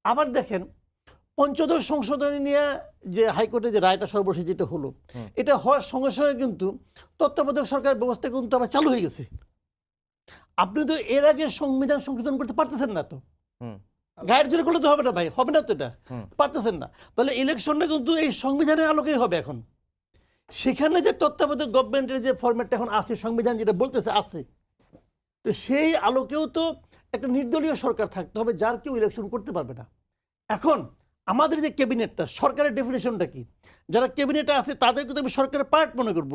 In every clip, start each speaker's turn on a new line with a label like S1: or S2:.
S1: আবার দেখেন পঞ্চদশ সংশোধনী নিয়ে যে হাইকোর্টে যে রায়টা সর্বশেষ যেটা হলো, এটা হওয়ার সঙ্গে সঙ্গে কিন্তু তত্ত্বাবধায়ক সরকার ব্যবস্থা কিন্তু আবার চালু হয়ে গেছে। আপনি তো এর আগে সংবিধান সংশোধন করতে পারতেছেন না তো, গায়ের জোরে করলে তো হবে না ভাই, হবে না তো, এটা পারতেছেন না। তাহলে ইলেকশনটা কিন্তু এই সংবিধানের আলোকেই হবে এখন। সেখানে যে তত্ত্বাবধায়ক গভর্নমেন্টের যে ফরম্যাটটা এখন আছে, সংবিধান যেটা বলতেছে আছে, তো সেই আলোকেও তো একটা নির্দলীয় সরকার থাকতে হবে, যার কেউ ইলেকশন করতে পারবে না। এখন আমাদের যে ক্যাবিনেটটা, সরকারের ডেফিনেশনটা কি? যারা ক্যাবিনেটে আছে তাদেরকে তো আমি সরকারের পার্ট মনে করব।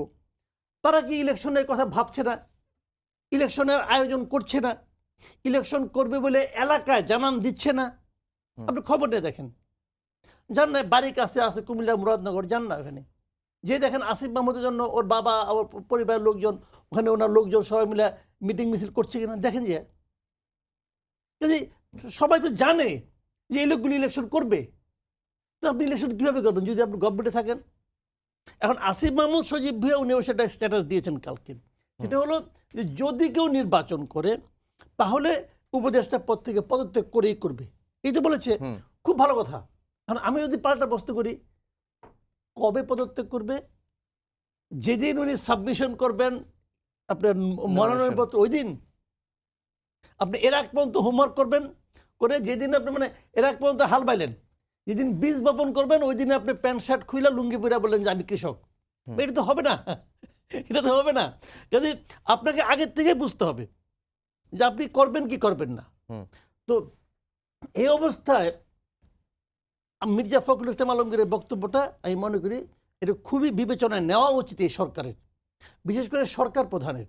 S1: তারা কি ইলেকশনের কথা ভাবছে না? ইলেকশনের আয়োজন করছে না? ইলেকশন করবে বলে এলাকায় জানান দিচ্ছে না? আপনি খবর নিয়ে দেখেন, যান না বাড়ির কাছে আছে কুমিল্লা মুরাদনগর, যান না ওখানে, যে দেখেন আসিফ মাহমুদের জন্য ওর বাবা, ওর পরিবারের লোকজন, ওখানে ওনার লোকজন সবাই মিলে মিটিং মিছিল করছে কিনা দেখেন। যে যদি সবাই তো জানে যে এই লোকগুলি ইলেকশন করবে, তো আপনি ইলেকশন কীভাবে করবেন যদি আপনি গভর্নমেন্টে থাকেন? এখন আসিফ মাহমুদ সজীব ভুঁইয়া উনিও সেটা স্ট্যাটাস দিয়েছেন কালকে, সেটা হলো যে যদি কেউ নির্বাচন করে তাহলে উপদেষ্টা পদ থেকে পদত্যাগ করেই করবে, এই তো বলেছে। খুব ভালো কথা। এখন আমি যদি পাল্টা প্রশ্ন করি, কবে পদত্যাগ করবে? যেদিন উনি সাবমিশন করবেন আপনার মনোনয়নপত্র, ওই দিন? আপনি এর আগ পর্যন্ত হোমওয়ার্ক করবেন, করে যেদিন আপনি মানে এর আগ পর্যন্ত হাল বাইলেন, যেদিন বীজ বপন করবেন ওই দিনে আপনি প্যান্ট শার্ট খুইলা লুঙ্গি পরে বললেন যে আমি কৃষক, এটা তো হবে না। এটা তো হবে না। যদি আপনাকে আগের থেকে বুঝতে হবে যে আপনি করবেন কি করবেন না। তো এই অবস্থায় মির্জা ফখরুল ইসলাম আলমগীরের বক্তব্যটা আমি মনে করি এটা খুবই বিবেচনায় নেওয়া উচিত এই সরকারের, বিশেষ করে সরকার প্রধানের।